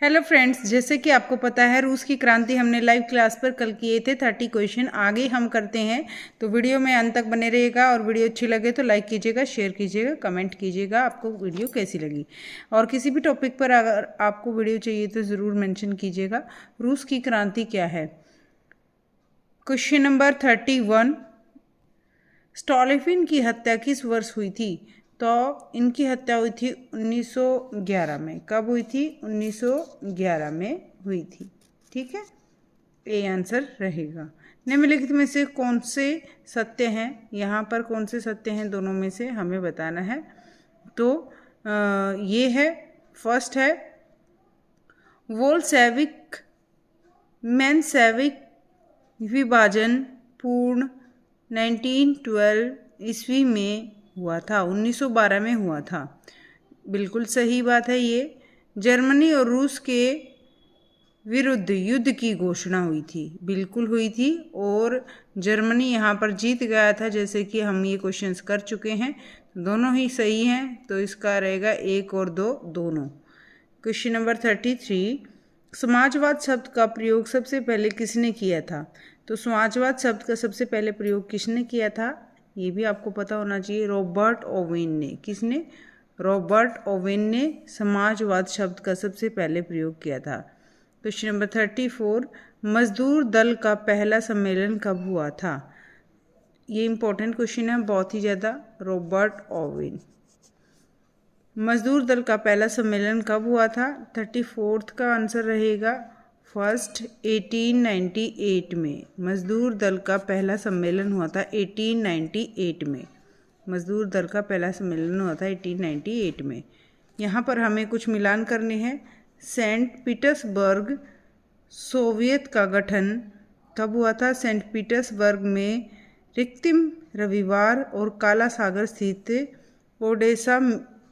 Hello friends, जैसे कि आपको पता है रूस की क्रांति हमने लाइव क्लास पर कल किए थे 30 क्वेश्चन। आगे हम करते हैं, तो वीडियो में अंत तक बने रहेगा। और वीडियो अच्छी लगे तो लाइक कीजिएगा, शेयर कीजिएगा, कमेंट कीजिएगा आपको वीडियो कैसी लगी। और किसी भी टॉपिक पर अगर आपको वीडियो चाहिए तो ज़रूर मेंशन कीजिएगा। रूस की क्रांति क्या है? क्वेश्चन नंबर 31, स्टॉलिफिन की हत्या किस वर्ष हुई थी? तो इनकी हत्या हुई थी 1911 में। कब हुई थी? 1911 में हुई थी। ठीक है, ये आंसर रहेगा। निम्नलिखित में से कौन से सत्य हैं? यहाँ पर कौन से सत्य हैं दोनों में से हमें बताना है। तो ये है, फर्स्ट है वोल्शेविक मेंशेविक विभाजन पूर्ण 1912 ईस्वी में हुआ था, 1912 में हुआ था। बिल्कुल सही बात है ये। जर्मनी और रूस के विरुद्ध युद्ध की घोषणा हुई थी, बिल्कुल हुई थी। और जर्मनी यहाँ पर जीत गया था, जैसे कि हम ये क्वेश्चंस कर चुके हैं। दोनों ही सही हैं, तो इसका रहेगा 1 और 2 दोनों। क्वेश्चन नंबर 33, समाजवाद शब्द का प्रयोग सबसे पहले किसने किया था? तो समाजवाद शब्द का सबसे पहले प्रयोग किसने किया था? ये भी आपको पता होना चाहिए। रॉबर्ट ओवेन ने। किसने? रॉबर्ट ओवेन ने समाजवाद शब्द का सबसे पहले प्रयोग किया था। क्वेश्चन नंबर 34, मजदूर दल का पहला सम्मेलन कब हुआ था? ये इंपॉर्टेंट क्वेश्चन है बहुत ही ज़्यादा। Robert Owen. मजदूर दल का पहला सम्मेलन कब हुआ था? 34th का आंसर रहेगा फर्स्ट 1898 में। मजदूर दल का पहला सम्मेलन हुआ था 1898 में। मजदूर दल का पहला सम्मेलन हुआ था 1898 में। यहाँ पर हमें कुछ मिलान करने हैं। सेंट पीटर्सबर्ग सोवियत का गठन कब हुआ था? सेंट पीटर्सबर्ग में रिक्तिम रविवार और काला सागर स्थित ओडेसा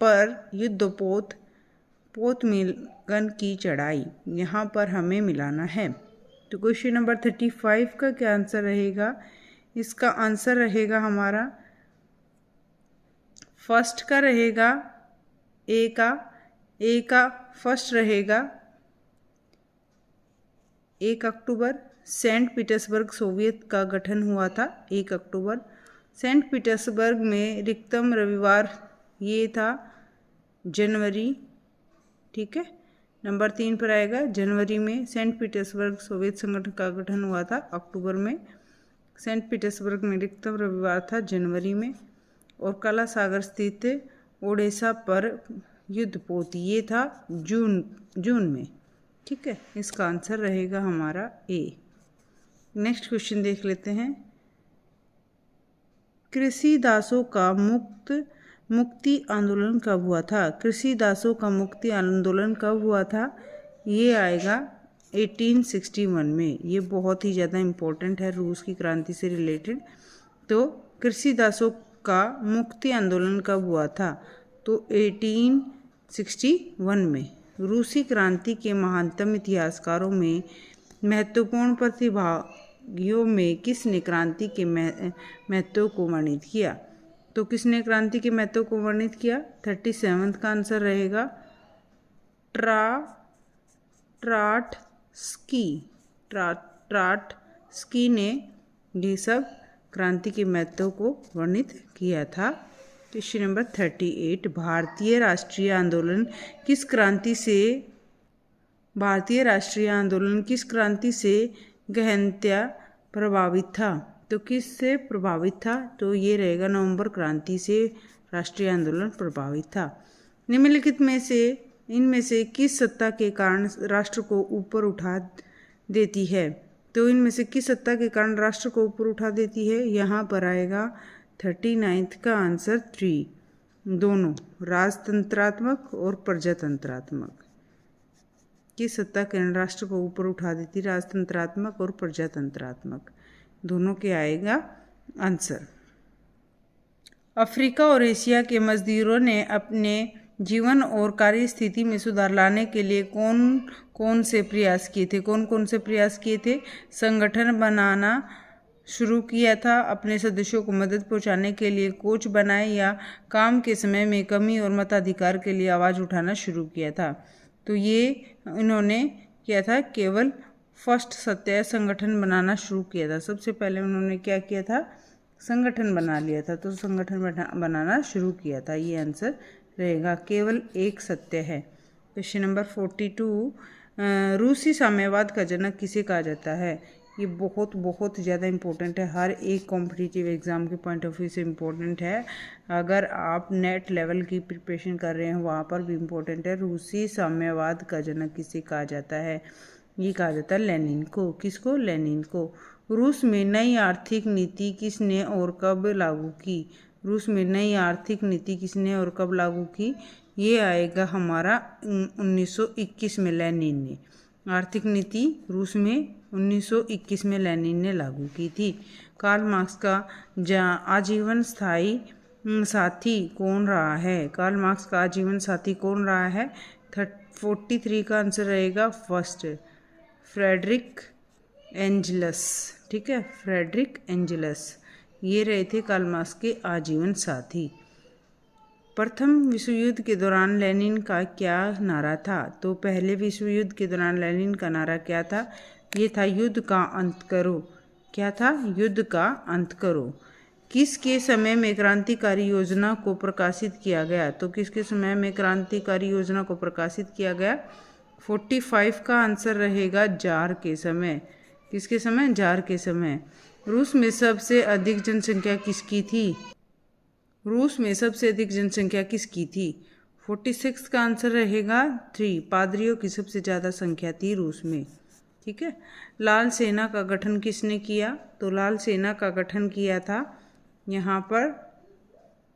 पर पोतमिलगन की चढ़ाई, यहाँ पर हमें मिलाना है। तो क्वेश्चन नंबर 35 का क्या आंसर रहेगा? इसका आंसर रहेगा हमारा फर्स्ट का रहेगा, ए का फर्स्ट रहेगा 1 अक्टूबर। सेंट पीटर्सबर्ग सोवियत का गठन हुआ था 1 अक्टूबर। सेंट पीटर्सबर्ग में रिक्तम रविवार ये था जनवरी। ठीक है, नंबर 3 पर आएगा जनवरी में। सेंट पीटर्सबर्ग सोवियत संगठन का गठन हुआ था अक्टूबर में। सेंट पीटर्सबर्ग में रिक्तम रविवार था जनवरी में। और काला सागर स्थित ओडेसा पर युद्धपोत ये था जून में। ठीक है, इसका आंसर रहेगा हमारा ए। नेक्स्ट क्वेश्चन देख लेते हैं। कृषि दासों का मुक्ति आंदोलन कब हुआ था? कृषि दासों का मुक्ति आंदोलन कब हुआ था? ये आएगा 1861 में। ये बहुत ही ज़्यादा इम्पोर्टेंट है रूस की क्रांति से रिलेटेड। तो कृषि दासों का मुक्ति आंदोलन कब हुआ था? तो 1861 में। रूसी क्रांति के महानतम इतिहासकारों में महत्वपूर्ण प्रतिभागियों में किसने क्रांति के महत्व को वर्णित किया? तो किसने क्रांति के महत्व को वर्णित किया? 37th का आंसर रहेगा ट्राटस्की ने ये सब क्रांति के महत्व को वर्णित किया था। क्वेश्चन नंबर 38, भारतीय राष्ट्रीय आंदोलन किस क्रांति से गहनतया प्रभावित था? तो किससे प्रभावित था? तो ये रहेगा नवंबर क्रांति से राष्ट्रीय आंदोलन प्रभावित था। निम्नलिखित में से इनमें से किस सत्ता के कारण राष्ट्र को ऊपर उठा देती है? तो इनमें से किस सत्ता के कारण राष्ट्र को ऊपर उठा देती है? यहाँ पर आएगा 39th का आंसर 3, दोनों राजतंत्रात्मक और प्रजातंत्रात्मक। किस सत्ता के कारण राष्ट्र को ऊपर उठा देती? राजतंत्रात्मक और प्रजातंत्रात्मक, दोनों के आएगा आंसर। अफ्रीका और एशिया के मजदूरों ने अपने जीवन और कार्य स्थिति में सुधार लाने के लिए कौन कौन से प्रयास किए थे? संगठन बनाना शुरू किया था, अपने सदस्यों को मदद पहुंचाने के लिए कोच बनाए, या काम के समय में कमी और मताधिकार के लिए आवाज़ उठाना शुरू किया था? तो ये इन्होंने किया था, केवल फर्स्ट सत्याग्रह संगठन बनाना शुरू किया था। सबसे पहले उन्होंने क्या किया था, संगठन बना लिया था, तो संगठन बनाना शुरू किया था। ये आंसर रहेगा, केवल एक सत्य है। क्वेश्चन नंबर 42, रूसी साम्यवाद का जनक किसे कहा जाता है? ये बहुत बहुत ज़्यादा इम्पोर्टेंट है, हर एक कॉम्पिटिटिव एग्ज़ाम के पॉइंट ऑफ व्यू से इम्पोर्टेंट है। अगर आप नेट लेवल की प्रिपरेशन कर रहे हैं वहाँ पर भी इम्पोर्टेंट है। रूसी साम्यवाद का जनक किसे कहा जाता है? ये कहा जाता है लेनिन को। किसको? लेनिन को। रूस में नई आर्थिक नीति किसने और कब लागू की? रूस में नई आर्थिक नीति किसने और कब लागू की? ये आएगा हमारा 1921 में लेनिन ने। आर्थिक नीति रूस में 1921 में लेनिन ने लागू की थी। कार्ल मार्क्स का आजीवन स्थायी साथी कौन रहा है? कार्ल मार्क्स का आजीवन साथी कौन रहा है? 43 का आंसर रहेगा फर्स्ट, फ्रेडरिक एंजलस। ठीक है, फ्रेडरिक एंजलस, ये रहे थे कार्ल मार्क्स के आजीवन साथी। प्रथम विश्व युद्ध के दौरान लेनिन का क्या नारा था? तो पहले विश्व युद्ध के दौरान लेनिन का नारा क्या था? ये था, युद्ध का अंत करो। क्या था? युद्ध का अंत करो। किसके समय में क्रांतिकारी योजना को प्रकाशित किया गया? तो किसके समय में क्रांतिकारी योजना को प्रकाशित किया गया? 45 का आंसर रहेगा जार के समय। किसके समय? जार के समय। रूस में सबसे अधिक जनसंख्या किसकी थी? रूस में सबसे अधिक जनसंख्या किसकी थी? 46 का आंसर रहेगा 3, पादरियों की सबसे ज़्यादा संख्या थी रूस में। ठीक है। लाल सेना का गठन किसने किया? तो लाल सेना का गठन किया था यहाँ पर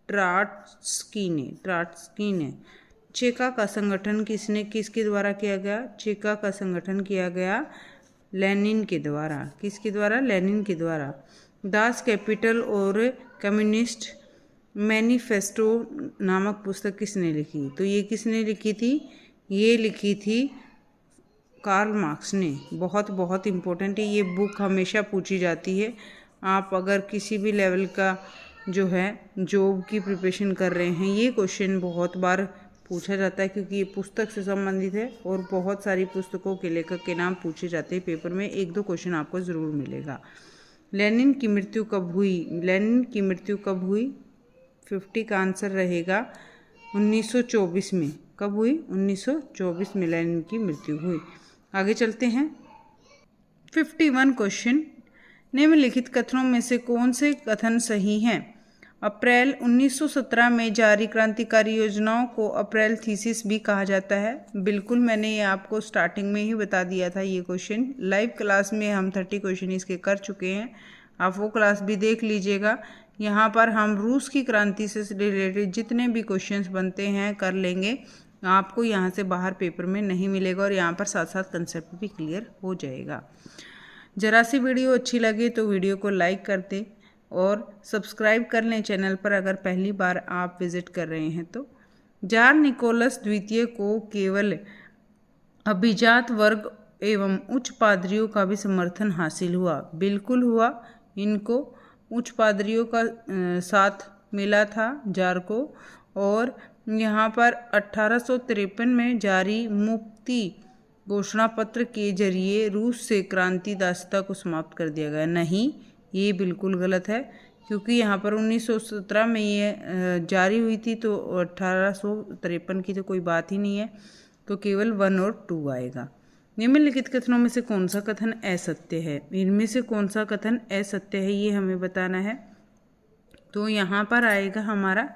ट्राट्स्की ने। चेका का संगठन किसके द्वारा किया गया? चेका का संगठन किया गया लेनिन के द्वारा। किसके द्वारा? लेनिन के द्वारा। दास कैपिटल और कम्युनिस्ट मैनिफेस्टो नामक पुस्तक किसने लिखी? तो ये किसने लिखी थी? ये लिखी थी कार्ल मार्क्स ने। बहुत बहुत इम्पोर्टेंट है ये बुक, हमेशा पूछी जाती है। आप अगर किसी भी लेवल का जो है जॉब की प्रिपरेशन कर रहे हैं, ये क्वेश्चन बहुत बार पूछा जाता है क्योंकि ये पुस्तक से संबंधित है और बहुत सारी पुस्तकों के लेखक के नाम पूछे जाते हैं पेपर में। 1-2 क्वेश्चन आपको ज़रूर मिलेगा। लेनिन की मृत्यु कब हुई? लेनिन की मृत्यु कब हुई? 50 का आंसर रहेगा 1924 में। कब हुई? 1924 में लेनिन की मृत्यु हुई। आगे चलते हैं। 51 क्वेश्चन, निम्नलिखित कथनों में से कौन से कथन सही हैं? अप्रैल 1917 में जारी क्रांतिकारी योजनाओं को अप्रैल थीसिस भी कहा जाता है। बिल्कुल, मैंने ये आपको स्टार्टिंग में ही बता दिया था। ये क्वेश्चन लाइव क्लास में हम 30 क्वेश्चन इसके कर चुके हैं, आप वो क्लास भी देख लीजिएगा। यहाँ पर हम रूस की क्रांति से रिलेटेड जितने भी क्वेश्चंस बनते हैं कर लेंगे, आपको यहाँ से बाहर पेपर में नहीं मिलेगा और यहाँ पर साथ साथ कंसेप्ट भी क्लियर हो जाएगा। जरा सी वीडियो अच्छी लगे तो वीडियो को लाइक कर दें और सब्सक्राइब कर लें चैनल पर अगर पहली बार आप विजिट कर रहे हैं तो। जार निकोलस द्वितीय को केवल अभिजात वर्ग एवं उच्च पादरियों का भी समर्थन हासिल हुआ। बिल्कुल हुआ, इनको उच्च पादरियों का साथ मिला था जार को। और यहाँ पर 1853 में जारी मुक्ति घोषणा पत्र के जरिए रूस से क्रांति दासता को समाप्त कर दिया गया। नहीं, ये बिल्कुल गलत है क्योंकि यहाँ पर 1917 में ये जारी हुई थी, तो 1853 की तो कोई बात ही नहीं है, तो केवल 1 और 2 आएगा। निम्नलिखित कथनों में से कौन सा कथन असत्य है? इनमें से कौन सा कथन असत्य है ये हमें बताना है। तो यहाँ पर आएगा हमारा,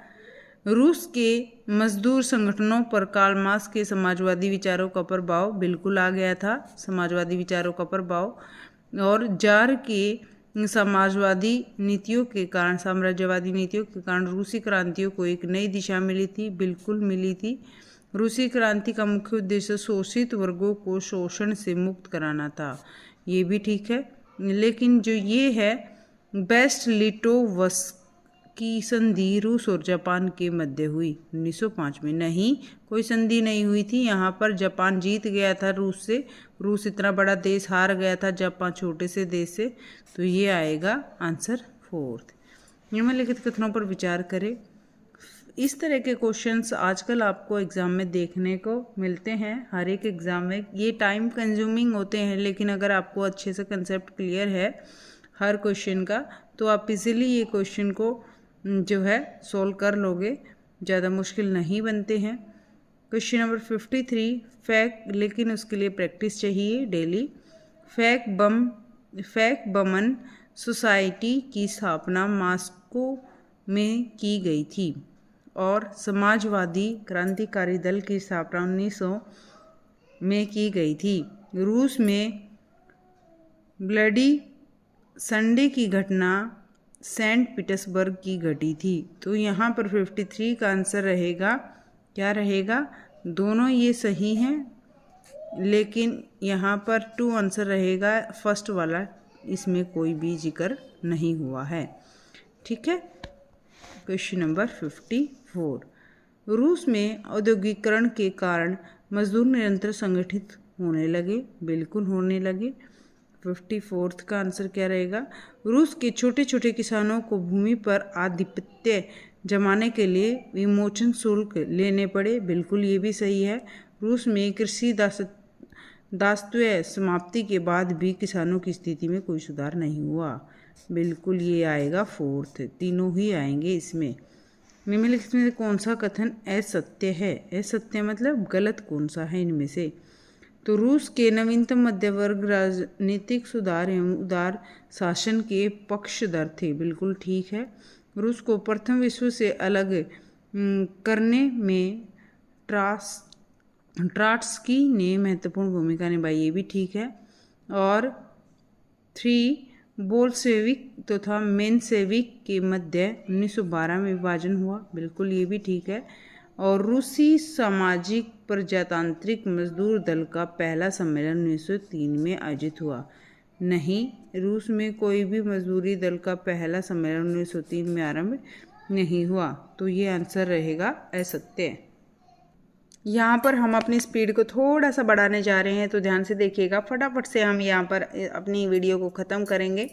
रूस के मजदूर संगठनों पर कार्ल मार्क्स के समाजवादी विचारों का प्रभाव बिल्कुल आ गया था, समाजवादी विचारों का प्रभाव। और जार के समाजवादी नीतियों के कारण, साम्राज्यवादी नीतियों के कारण रूसी क्रांतियों को एक नई दिशा मिली थी, बिल्कुल मिली थी। रूसी क्रांति का मुख्य उद्देश्य शोषित वर्गों को शोषण से मुक्त कराना था, ये भी ठीक है। लेकिन जो ये है बेस्ट लिटोवस्क की संधि रूस और जापान के मध्य हुई 1905 में। नहीं, कोई संधि नहीं हुई थी, यहाँ पर जापान जीत गया था रूस से। रूस इतना बड़ा देश हार गया था जापान छोटे से देश से, तो ये आएगा आंसर 4। निम्नलिखित कथनों पर विचार करें। इस तरह के क्वेश्चंस आजकल आपको एग्ज़ाम में देखने को मिलते हैं, हर एक एग्ज़ाम में। ये टाइम कंज्यूमिंग होते हैं, लेकिन अगर आपको अच्छे से कंसेप्ट क्लियर है हर क्वेश्चन का, तो आप इजीली ये क्वेश्चन को जो है सोल्व कर लोगे, ज़्यादा मुश्किल नहीं बनते हैं। क्वेश्चन नंबर 53, फैक, लेकिन उसके लिए प्रैक्टिस चाहिए डेली। फैक बमन सोसाइटी की स्थापना मॉस्को में की गई थी और समाजवादी क्रांतिकारी दल की स्थापना 1900 में की गई थी। रूस में ब्लडी संडे की घटना सेंट पीटर्सबर्ग की घटी थी। तो यहाँ पर 53 का आंसर रहेगा, क्या रहेगा? दोनों ये सही हैं, लेकिन यहाँ पर 2 आंसर रहेगा, फर्स्ट वाला इसमें कोई भी जिक्र नहीं हुआ है। ठीक है। क्वेश्चन नंबर 54, रूस में औद्योगिकरण के कारण मजदूर निरंतर संगठित होने लगे। बिल्कुल होने लगे। 54 का आंसर क्या रहेगा? रूस के छोटे छोटे किसानों को भूमि पर आधिपत्य जमाने के लिए विमोचन शुल्क लेने पड़े। बिल्कुल ये भी सही है। रूस में कृषि दासत्व समाप्ति के बाद भी किसानों की स्थिति में कोई सुधार नहीं हुआ। बिल्कुल ये आएगा 4th, तीनों ही आएंगे इसमें। निम्नलिखित में कौन सा कथन असत्य है? असत्य मतलब गलत कौन सा है इनमें से? तो रूस के नवीनतम मध्य वर्ग राजनीतिक सुधार एवं उदार शासन के पक्षधर थे। बिल्कुल ठीक है। रूस को प्रथम विश्व से अलग करने में ट्राट्स्की ने महत्वपूर्ण भूमिका निभाई। ये भी ठीक है। और 3, बोल्शेविक तथा मेनसेविक के मध्य 1912 में विभाजन हुआ। बिल्कुल ये भी ठीक है। और रूसी सामाजिक प्रजातांत्रिक मजदूर दल का पहला सम्मेलन 1903 में आयोजित हुआ। नहीं, रूस में कोई भी मजदूरी दल का पहला सम्मेलन 1903 में आरंभ नहीं हुआ। तो ये आंसर रहेगा असत्य। यहाँ पर हम अपनी स्पीड को थोड़ा सा बढ़ाने जा रहे हैं, तो ध्यान से देखिएगा। फटाफट से हम यहाँ पर अपनी वीडियो को ख़त्म करेंगे।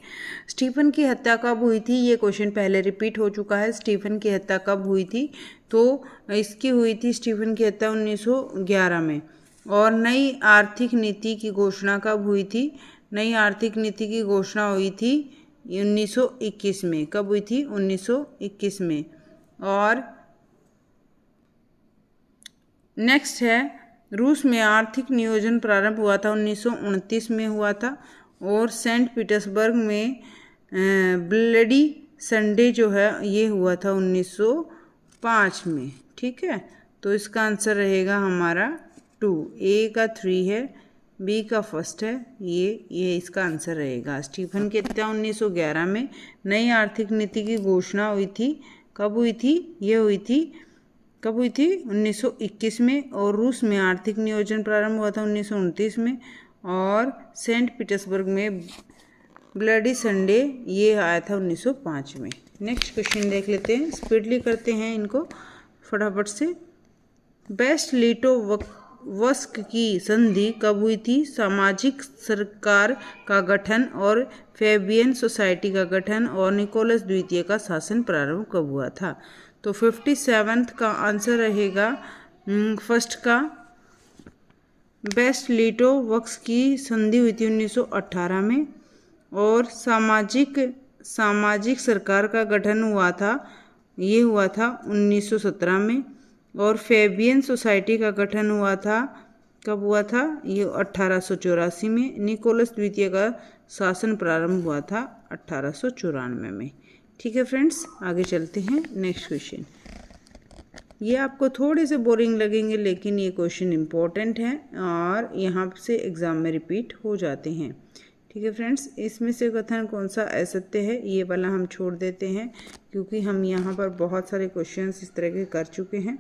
स्टीफन की हत्या कब हुई थी? ये क्वेश्चन पहले रिपीट हो चुका है। स्टीफन की हत्या कब हुई थी? तो इसकी हुई थी स्टीफन की हत्या 1911 में। और नई आर्थिक नीति की घोषणा कब हुई थी? नई आर्थिक नीति की घोषणा हुई थी 1921 में। कब हुई थी? 1921 में। और नेक्स्ट है, रूस में आर्थिक नियोजन प्रारंभ हुआ था 1929 में हुआ था। और सेंट पीटर्सबर्ग में ब्लडी संडे जो है ये हुआ था 1905 में। ठीक है। तो इसका आंसर रहेगा हमारा 2। ए का 3 है, बी का 1st है, ये इसका आंसर रहेगा। स्टीफन की हत्या 1911 में। नई आर्थिक नीति की घोषणा हुई थी। कब हुई थी? ये हुई थी, कब हुई थी? 1921 में। और रूस में आर्थिक नियोजन प्रारंभ हुआ था 1929 में। और सेंट पीटर्सबर्ग में ब्लडी संडे ये आया था 1905 में। नेक्स्ट क्वेश्चन देख लेते हैं, स्पीडली करते हैं इनको फटाफट से। बेस्ट लिटोवस्क की संधि कब हुई थी? सामाजिक सरकार का गठन और फेबियन सोसाइटी का गठन और निकोलस द्वितीय का शासन प्रारंभ कब हुआ था? तो 57 का आंसर रहेगा 1st का। बेस्ट लिटोवस्क की संधि हुई थी 1918 में। और सामाजिक सरकार का गठन हुआ था, ये हुआ था 1917 में। और फेबियन सोसाइटी का गठन हुआ था, कब हुआ था? ये 1884 में। निकोलस द्वितीय का शासन प्रारंभ हुआ था 1894 में। ठीक है फ्रेंड्स, आगे चलते हैं। नेक्स्ट क्वेश्चन, ये आपको थोड़े से बोरिंग लगेंगे, लेकिन ये क्वेश्चन इम्पोर्टेंट हैं और यहाँ से एग्ज़ाम में रिपीट हो जाते हैं। ठीक है फ्रेंड्स, इसमें से कथन कौन सा असत्य है? ये वाला हम छोड़ देते हैं, क्योंकि हम यहाँ पर बहुत सारे क्वेश्चंस इस तरह के कर चुके हैं।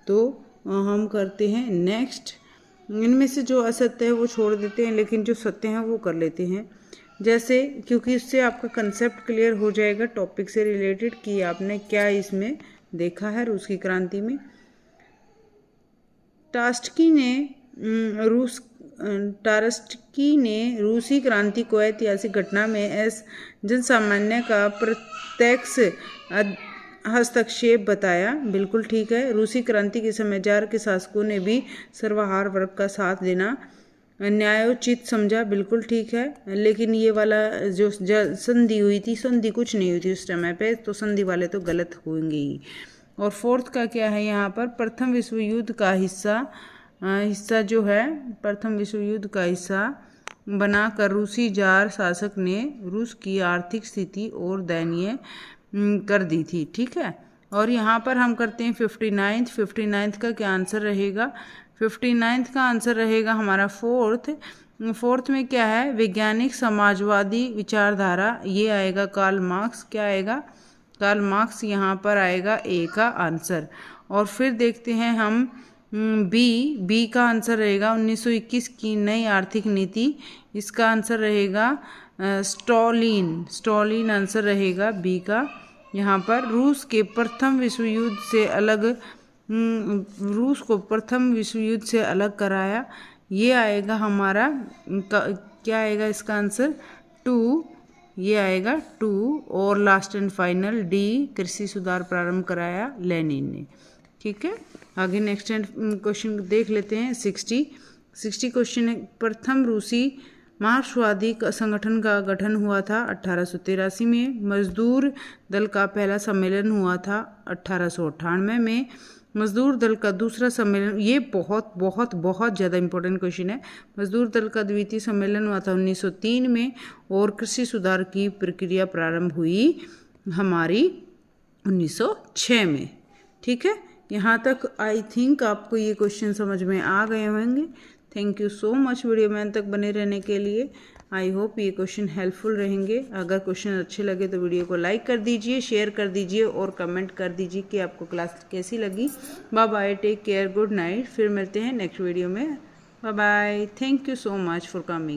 तो हम करते हैं नेक्स्ट। इनमें से जो असत्य है वो छोड़ देते हैं, लेकिन जो सत्य हैं वो कर लेते हैं। जैसे, क्योंकि इससे आपका कंसेप्ट क्लियर हो जाएगा टॉपिक से रिलेटेड कि आपने क्या इसमें देखा है रूस की क्रांति में। टारस्की ने रूसी क्रांति को ऐतिहासिक घटना में जनसामान्य का प्रत्यक्ष हस्तक्षेप बताया, बिल्कुल ठीक है। रूसी क्रांति के समय जार के शासकों ने भी सर्वहारा वर्ग का साथ देना न्यायोचित समझा, बिल्कुल ठीक है। लेकिन ये वाला जो संधि हुई थी, संधि कुछ नहीं हुई थी उस समय पे, तो संधि वाले तो गलत होंगे ही। और फोर्थ का क्या है यहाँ पर, प्रथम विश्व युद्ध का हिस्सा जो है, प्रथम विश्व युद्ध का हिस्सा बनाकर रूसी जार शासक ने रूस की आर्थिक स्थिति और दयनीय कर दी थी, ठीक है। और यहाँ पर हम करते हैं 59th का क्या आंसर रहेगा, 59th का आंसर रहेगा हमारा फोर्थ में क्या है, वैज्ञानिक समाजवादी विचारधारा, ये आएगा कार्ल मार्क्स, क्या आएगा, कार्ल मार्क्स यहाँ पर आएगा ए का आंसर। और फिर देखते हैं हम बी का आंसर रहेगा 1921 की नई आर्थिक नीति, इसका आंसर रहेगा स्टॉलिन आंसर रहेगा बी का। यहाँ पर रूस को प्रथम विश्व युद्ध से अलग कराया, ये आएगा हमारा क्या आएगा इसका आंसर 2, ये आएगा 2। और लास्ट एंड फाइनल डी, कृषि सुधार प्रारंभ कराया लेनिन ने, ठीक है। आगे नेक्स्ट क्वेश्चन देख लेते हैं। 60 क्वेश्चन है, प्रथम रूसी मार्क्सवादी संगठन का गठन हुआ था 1883 में। मजदूर दल का पहला सम्मेलन हुआ था 1898 में। मजदूर दल का दूसरा सम्मेलन, ये बहुत बहुत बहुत ज़्यादा इंपॉर्टेंट क्वेश्चन है। मजदूर दल का द्वितीय सम्मेलन हुआ था 1903 में। और कृषि सुधार की प्रक्रिया प्रारंभ हुई हमारी 1906 में, ठीक है। यहाँ तक आई थिंक आपको ये क्वेश्चन समझ में आ गए होंगे। Thank you so much video में अंत तक बने रहने के लिए। आई होप ये क्वेश्चन हेल्पफुल रहेंगे। अगर क्वेश्चन अच्छे लगे तो वीडियो को लाइक कर दीजिए, शेयर कर दीजिए और कमेंट कर दीजिए कि आपको क्लास कैसी लगी। Bye bye, take care, good night. फिर मिलते हैं नेक्स्ट वीडियो में। Bye bye, thank you so much for coming.